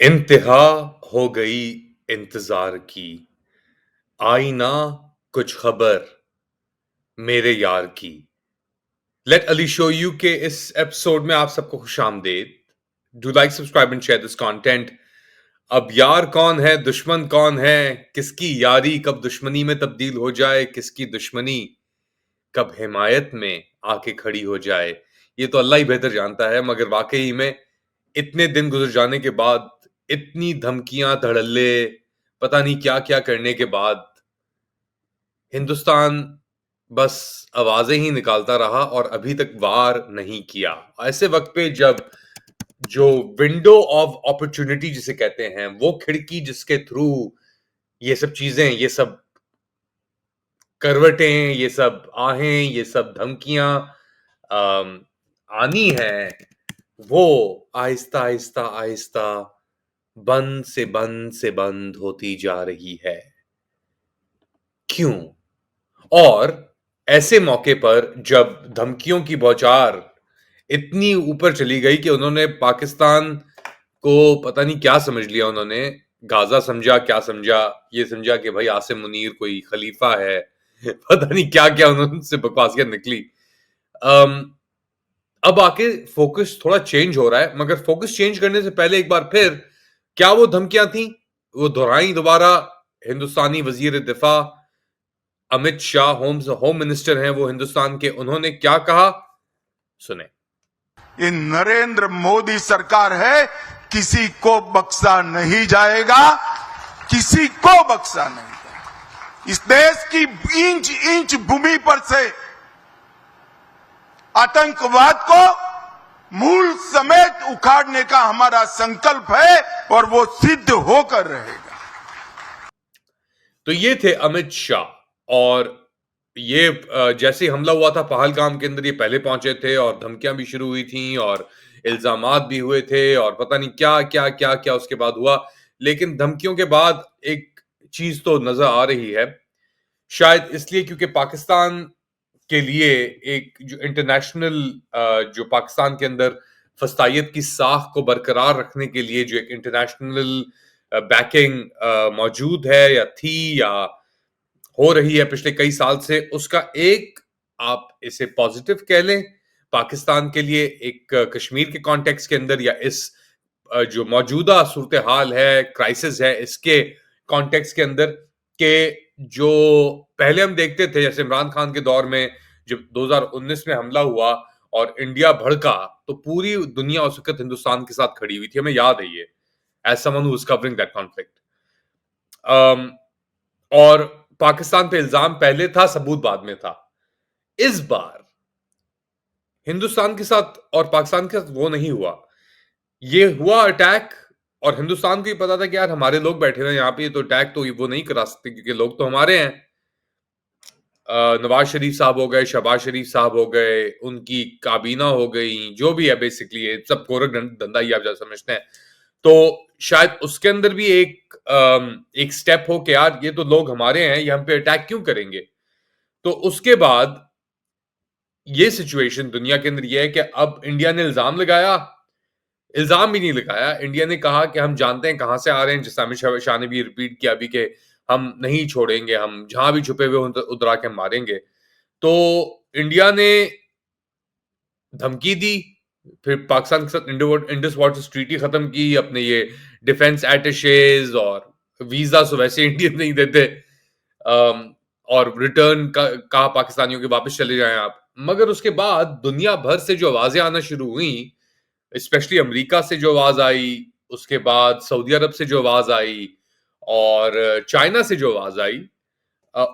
इंतहा हो गई इंतजार की। आई ना कुछ खबर मेरे यार की। लेट अली शो यू के इस एपिसोड में आप सबको खुशामदीद। Do like subscribe and share this content. अब यार कौन है, दुश्मन कौन है, किसकी यारी कब दुश्मनी में तब्दील हो जाए, किसकी दुश्मनी कब हिमायत में आके खड़ी हो जाए, ये तो अल्लाह ही बेहतर जानता है। मगर वाकई में इतने दिन गुजर जाने के बाद, इतनी धमकियां धड़ल्ले, पता नहीं क्या क्या करने के बाद, हिंदुस्तान बस आवाजें ही निकालता रहा और अभी तक वार नहीं किया। ऐसे वक्त पे जब जो विंडो ऑफ अपॉर्चुनिटी जिसे कहते हैं, वो खिड़की जिसके थ्रू ये सब चीजें, ये सब करवटें, ये सब आहें, ये सब धमकियां आनी है, वो आहिस्ता आहिस्ता आहिस्ता बंद से बंद से बंद होती जा रही है। क्यों? और ऐसे मौके पर जब धमकियों की बौछार इतनी ऊपर चली गई कि उन्होंने पाकिस्तान को पता नहीं क्या समझ लिया, उन्होंने गाजा समझा, क्या समझा, ये समझा कि भाई आसिम मुनीर कोई खलीफा है। पता नहीं क्या क्या उन्होंने बकवासियत निकली। अब आके फोकस थोड़ा चेंज हो रहा है, मगर फोकस चेंज करने से पहले एक बार फिर क्या वो धमकियां थी वो दोहराई दोबारा। हिंदुस्तानी वजीर दिफा अमित शाह, होम मिनिस्टर हैं वो हिंदुस्तान के, उन्होंने क्या कहा सुने। ये नरेंद्र मोदी सरकार है, किसी को बख्शा नहीं जाएगा, किसी को बख्शा नहीं जाएगा। इस देश की इंच इंच भूमि पर से आतंकवाद को मूल समेत उखाड़ने का हमारा संकल्प है और वो सिद्ध होकर रहेगा। तो ये थे अमित शाह, और ये जैसे हमला हुआ था पहलगाम के अंदर, ये पहले पहुंचे थे और धमकियां भी शुरू हुई थी और इल्जामात भी हुए थे और पता नहीं क्या क्या क्या क्या उसके बाद हुआ। लेकिन धमकियों के बाद एक चीज तो नजर आ रही है, शायद इसलिए क्योंकि पाकिस्तान के लिए एक जो इंटरनेशनल, जो पाकिस्तान के अंदर फस्तायत की साख को बरकरार रखने के लिए जो एक इंटरनेशनल बैकिंग मौजूद है या थी या हो रही है पिछले कई साल से, उसका एक, आप इसे पॉजिटिव कह लें पाकिस्तान के लिए, एक कश्मीर के कॉन्टेक्स्ट के अंदर या इस जो मौजूदा सूरत हाल है, क्राइसिस है, इसके कॉन्टेक्स्ट के अंदर, के जो पहले हम देखते थे जैसे इमरान खान के दौर में जब 2019 में हमला हुआ और इंडिया भड़का, तो पूरी दुनिया उस वक्त हिंदुस्तान के साथ खड़ी हुई थी, हमें याद है ये, as someone who was covering that conflict. और पाकिस्तान पे इल्जाम पहले था, सबूत बाद में था। इस बार हिंदुस्तान के साथ और पाकिस्तान के साथ वो नहीं हुआ, ये हुआ अटैक, और हिंदुस्तान को ही पता था कि यार हमारे लोग बैठे हुए यहाँ पे, तो अटैक तो वो नहीं करा सकते क्योंकि लोग तो हमारे हैं। नवाज शरीफ साहब हो गए, शहबाज शरीफ साहब हो गए, उनकी काबीना हो गई, जो भी है बेसिकली ये सब गोरख धंधा ही आप जैसा समझते हैं। तो शायद उसके अंदर भी एक स्टेप हो कि यार ये तो लोग हमारे हैं, ये हम पे अटैक क्यों करेंगे। तो उसके बाद ये सिचुएशन दुनिया के अंदर ये है कि अब इंडिया ने इल्जाम लगाया, इल्जाम भी नहीं लगाया, इंडिया ने कहा कि हम जानते हैं कहां से आ रहे हैं, जैसे अमित शाह ने भी रिपीट किया अभी कि हम नहीं छोड़ेंगे, हम जहां भी छुपे हुए उधर आके मारेंगे। तो इंडिया ने धमकी दी, फिर पाकिस्तान के साथ इंडस वाटर ट्रीटी खत्म की, अपने ये डिफेंस एटेशेज और वीजा तो वैसे इंडियन नहीं देते, और रिटर्न का कहा पाकिस्तानियों के वापस चले जाएं आप। मगर उसके बाद दुनिया भर से जो आवाजें आना शुरू हुई, स्पेशली अमेरिका से जो आवाज आई, उसके बाद सऊदी अरब से जो आवाज आई और चाइना से जो आवाज आई,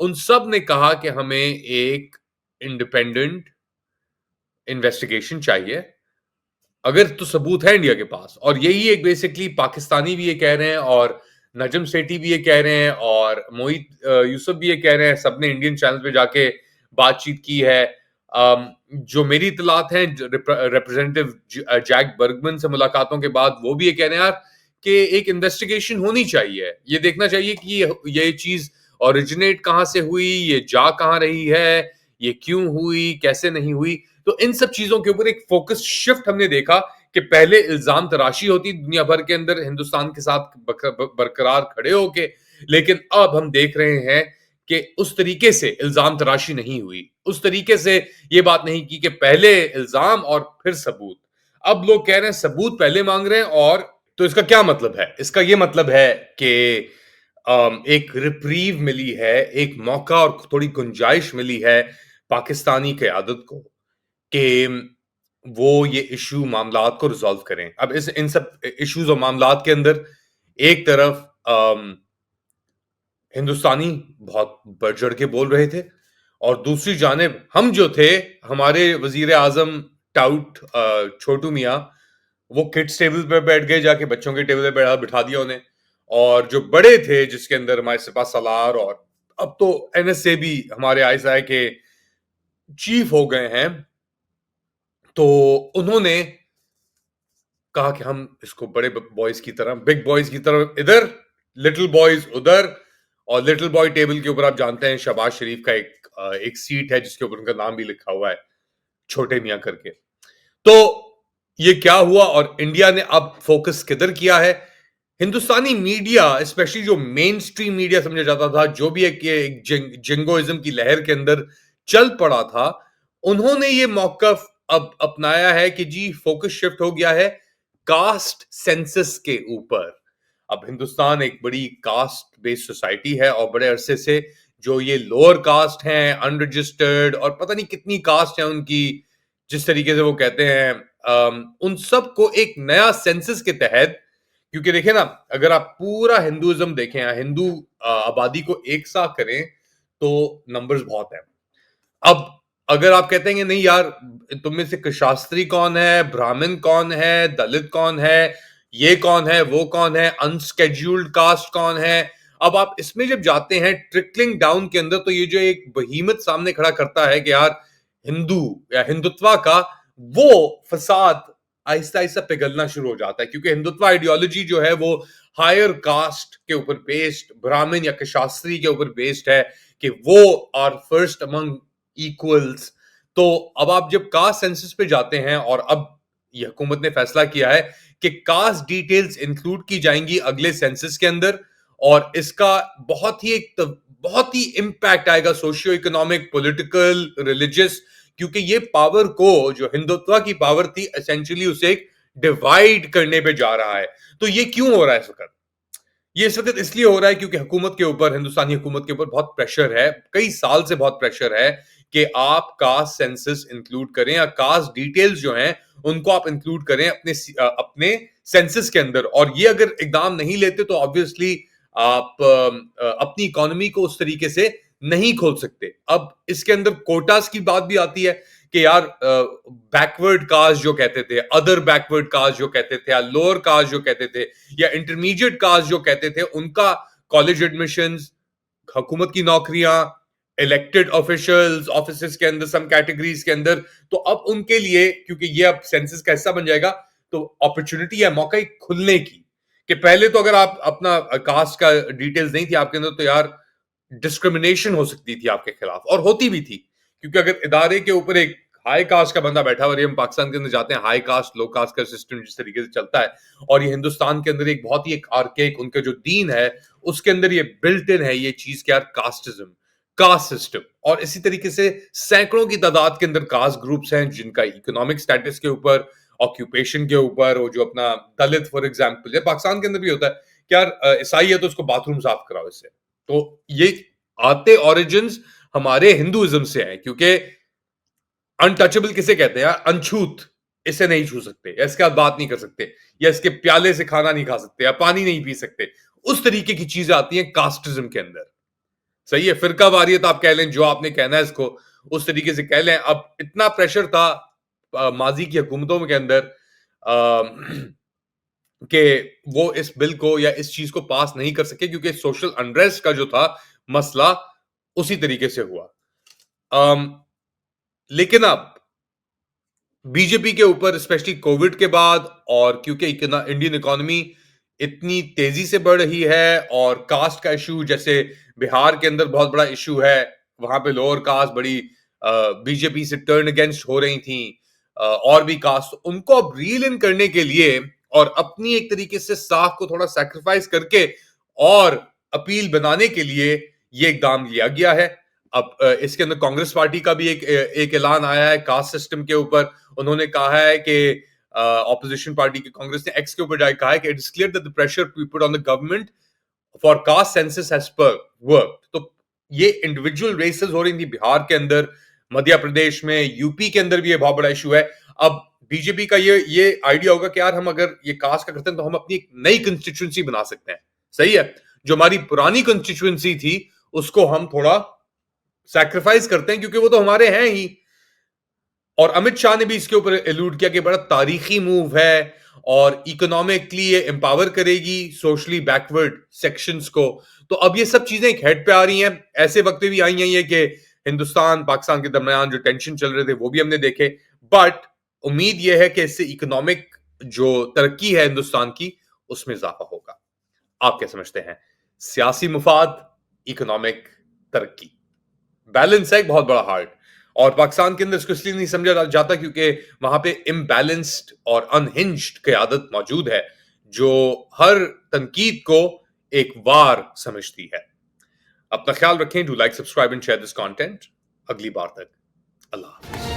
उन सब ने कहा कि हमें एक इंडिपेंडेंट इन्वेस्टिगेशन चाहिए, अगर तो सबूत है इंडिया के पास। और यही एक बेसिकली पाकिस्तानी भी ये कह रहे हैं और नजम सेठी भी ये कह रहे हैं और मोहित यूसुफ भी ये कह रहे हैं, सबने इंडियन चैनल पे जाके बातचीत की है। जो मेरी इतलात हैं रिप्रेजेंटेटिव जैक बर्गमन से मुलाकातों के बाद, वो भी ये कह रहे हैं यार कि एक इन्वेस्टिगेशन होनी चाहिए, ये देखना चाहिए कि ये चीज ओरिजिनेट कहां से हुई, ये जा कहां रही है, ये क्यों हुई, कैसे नहीं हुई। तो इन सब चीजों के ऊपर एक फोकस शिफ्ट हमने देखा कि पहले इल्जाम तराशी होती दुनिया भर के अंदर हिंदुस्तान के साथ बरकरार खड़े होके, लेकिन अब हम देख रहे हैं कि उस तरीके से इल्जाम तराशी नहीं हुई, उस तरीके से ये बात नहीं की कि पहले इल्जाम और फिर सबूत। अब लोग कह रहे हैं सबूत पहले मांग रहे हैं, और तो इसका क्या मतलब है? इसका ये मतलब है कि एक रिप्रीव मिली है, एक मौका और थोड़ी गुंजाइश मिली है पाकिस्तानी क़यादत को कि वो ये इश्यू मामलात को रिज़ॉल्व करें। अब इन सब इश्यूज और मामलात के अंदर एक तरफ हिंदुस्तानी बहुत बढ़-चढ़ के बोल रहे थे, और दूसरी जानिब हम जो थे, हमारे वज़ीर आज़म टाउट छोटू मियाँ, वो किड्स टेबल पे बैठ गए, जाके बच्चों के टेबल पे बिठा दिया उन्हें। और जो बड़े थे, जिसके अंदर हमारे सिपा सलार और अब तो एनएसए भी हमारे आईएसआई के चीफ हो गए हैं, तो उन्होंने कहा कि हम इसको बड़े बॉयज की तरह, बिग बॉयज की तरह इधर, लिटिल बॉयज उधर। और लिटिल बॉय टेबल के ऊपर आप जानते हैं शहबाज शरीफ का एक सीट है जिसके ऊपर उनका नाम भी लिखा हुआ है, छोटे मियां करके। तो ये क्या हुआ, और इंडिया ने अब फोकस किधर किया है? हिंदुस्तानी मीडिया, स्पेशली जो मेन स्ट्रीम मीडिया समझा जाता था, जो भी एक जिंगोइज्म की लहर के अंदर चल पड़ा था, उन्होंने ये मौकफ अब अपनाया है कि जी फोकस शिफ्ट हो गया है कास्ट सेंसस के ऊपर। अब हिंदुस्तान एक बड़ी कास्ट बेस्ड सोसाइटी है, और बड़े अरसे से जो ये लोअर कास्ट हैं, अनरजिस्टर्ड और पता नहीं कितनी कास्ट है उनकी, जिस तरीके से वो कहते हैं, उन सबको एक नया सेंसस के तहत, क्योंकि देखिए ना, अगर आप पूरा हिंदुइज्म देखें या हिंदू आबादी को एक साथ करें, तो नंबर्स बहुत हैं। अब अगर आप कहते हैं कि नहीं यार, तुम में से शास्त्री कौन है, ब्राह्मण कौन है, दलित कौन है, ये कौन है, वो कौन है, अनस्केड्यूल्ड कास्ट कौन है, अब आप इसमें जब जाते हैं ट्रिकलिंग डाउन के अंदर, तो ये जो एक बहीमत सामने खड़ा करता है कि यार हिंदू या हिंदुत्व का वो फसाद आहिस्ता आहिस्ता पिघलना शुरू हो जाता है, क्योंकि हिंदुत्व आइडियोलॉजी जो है वो हायर कास्ट के ऊपर बेस्ड, ब्राह्मण या शास्त्री के ऊपर बेस्ड है कि वो आर फर्स्ट अमंग इक्वल्स। तो अब आप जब कास्ट सेंसस पे जाते हैं, और अब ये हुकूमत ने फैसला किया है कि कास्ट डिटेल्स इंक्लूड की जाएंगी अगले सेंसस के अंदर, और इसका बहुत ही इंपैक्ट आएगा सोशियो इकोनॉमिक, पॉलिटिकल, रिलीजियस, क्योंकि ये पावर को, जो हिंदुत्व की पावर थी, एसेंशियली उसे एक डिवाइड करने पे जा रहा है। तो ये क्यों हो रहा है इस वक्त? ये इस वक्त इसलिए हो रहा है क्योंकि हुकूमत के ऊपर, हिंदुस्तानी हुकूमत के ऊपर बहुत प्रेशर है, कई साल से बहुत प्रेशर है कि आप कास्ट सेंसस इंक्लूड करें, या कास्ट डिटेल्स जो हैं उनको आप इंक्लूड करें अपने सेंसस के अंदर। और ये अगर इकदाम नहीं लेते तो ऑब्वियसली आप अपनी इकोनॉमी को उस तरीके से नहीं खोल सकते। अब इसके अंदर कोटास की बात भी आती है कि यार बैकवर्ड कास्ट जो कहते थे, अदर बैकवर्ड कास्ट जो कहते थे, या लोअर कास्ट जो कहते थे, या इंटरमीडिएट कास्ट जो कहते थे, उनका कॉलेज एडमिशंस, हुकूमत की नौकरियां, इलेक्टेड ऑफिशियल्स ऑफिसेस के अंदर, सम कैटेगरीज के अंदर, तो अब उनके लिए, क्योंकि ये अब सेंसस का हिस्सा बन जाएगा, तो अपॉर्चुनिटी है, मौका खुलने की, कि पहले तो अगर आप अपना कास्ट का डिटेल्स नहीं थी आपके अंदर, तो यार डिस्क्रिमिनेशन हो सकती थी आपके खिलाफ, और होती भी थी, क्योंकि अगर इदारे के ऊपर एक हाई कास्ट का बंदा बैठा हुआ है, हम पाकिस्तान के अंदर जाते हैं, हाई कास्ट लो कास्ट का सिस्टम जिस तरीके से चलता है, और ये हिंदुस्तान के अंदर एक बहुत ही एक आर्केक उनका जो दीन है, उसके अंदर ये बिल्ट इन है ये चीज कि यार कास्टिज्म, कास्ट सिस्टम। और इसी तरीके से सैकड़ों की तादाद के अंदर कास्ट ग्रुप्स हैं जिनका इकोनॉमिक स्टेटस के ऊपर, ऑक्यूपेशन के ऊपर, वो जो अपना दलित फॉर एग्जाम्पल, पाकिस्तान के अंदर भी होता है कि यार ईसाई है तो उसको बाथरूम साफ कराओ इससे। तो ये आते ओरिजिन्स हमारे हिंदुइज्म से हैं, क्योंकि अनटचेबल किसे कहते हैं? अनछूत, इसे नहीं छू सकते, या इसके साथ बात नहीं कर सकते, या इसके प्याले से खाना नहीं खा सकते, या पानी नहीं पी सकते, उस तरीके की चीजें आती हैं कास्टिज्म के अंदर। सही है, फिरका वारियत आप कह लें, जो आपने कहना है इसको उस तरीके से कह लें। अब इतना प्रेशर था माजी की हुकूमतों के अंदर कि वो इस बिल को या इस चीज को पास नहीं कर सके, क्योंकि सोशल अनरेस्ट का जो था मसला उसी तरीके से हुआ। लेकिन अब बीजेपी के ऊपर, स्पेशली कोविड के बाद, और क्योंकि इंडियन इकोनॉमी इतनी तेजी से बढ़ रही है, और कास्ट का इशू, जैसे बिहार के अंदर बहुत बड़ा इशू है, वहां पे लोअर कास्ट बड़ी बीजेपी से टर्न अगेंस्ट हो रही थी, और भी कास्ट, उनको अब रील इन करने के लिए और अपनी एक तरीके से साख को थोड़ा सैक्रिफाइस करके और अपील बनाने के लिए ये इकदाम लिया गया है। अब इसके अंदर कांग्रेस पार्टी का भी एक ऐलान आया है कास्ट सिस्टम के ऊपर। उन्होंने कहा है कि ऑपोजिशन पार्टी की कांग्रेस ने एक्स के ऊपर जाकर कहा है कि it is clear that the pressure put on the government for caste census has work. तो ये इंडिविजुअल रेसेस हो रही थी बिहार के अंदर, मध्य प्रदेश में, यूपी के अंदर भी ये बहुत बड़ा इशू है। अब बीजेपी का ये आइडिया होगा कि यार हम अगर ये कास्ट का करते हैं तो हम अपनी एक नई कंस्टिट्यूंसी बना सकते हैं। सही है, जो हमारी पुरानी कंस्टिट्यूंसी थी उसको हम थोड़ा सैक्रिफाइस करते हैं क्योंकि वो तो हमारे हैं ही। और अमित शाह ने भी इसके ऊपर एलूड किया कि बड़ा तारीखी मूव है और इकोनॉमिकली ये एम्पावर करेगी सोशली बैकवर्ड सेक्शंस को। तो अब ये सब चीजें एक हेड पे आ रही हैं। ऐसे वक्त भी आई हैं ये कि हिंदुस्तान पाकिस्तान के दरमियान जो टेंशन चल रहे थे वो भी हमने देखे, बट उम्मीद यह है कि इससे इकोनॉमिक जो तरक्की है हिंदुस्तान की उसमें इजाफा होगा। आप क्या समझते हैं? सियासी मुफाद, इकोनॉमिक तरक्की, बैलेंस है एक बहुत बड़ा हार्ट। और पाकिस्तान के अंदर इसको इसलिए नहीं समझा जाता क्योंकि वहां पे इम्बैलेंस्ड और अनहिंज्ड क़यादत मौजूद है जो हर तनकीद को एक वार समझती है। अपना ख्याल रखें। Do like, subscribe and share this content. अगली बार तक अल्लाह हाफ़िज़।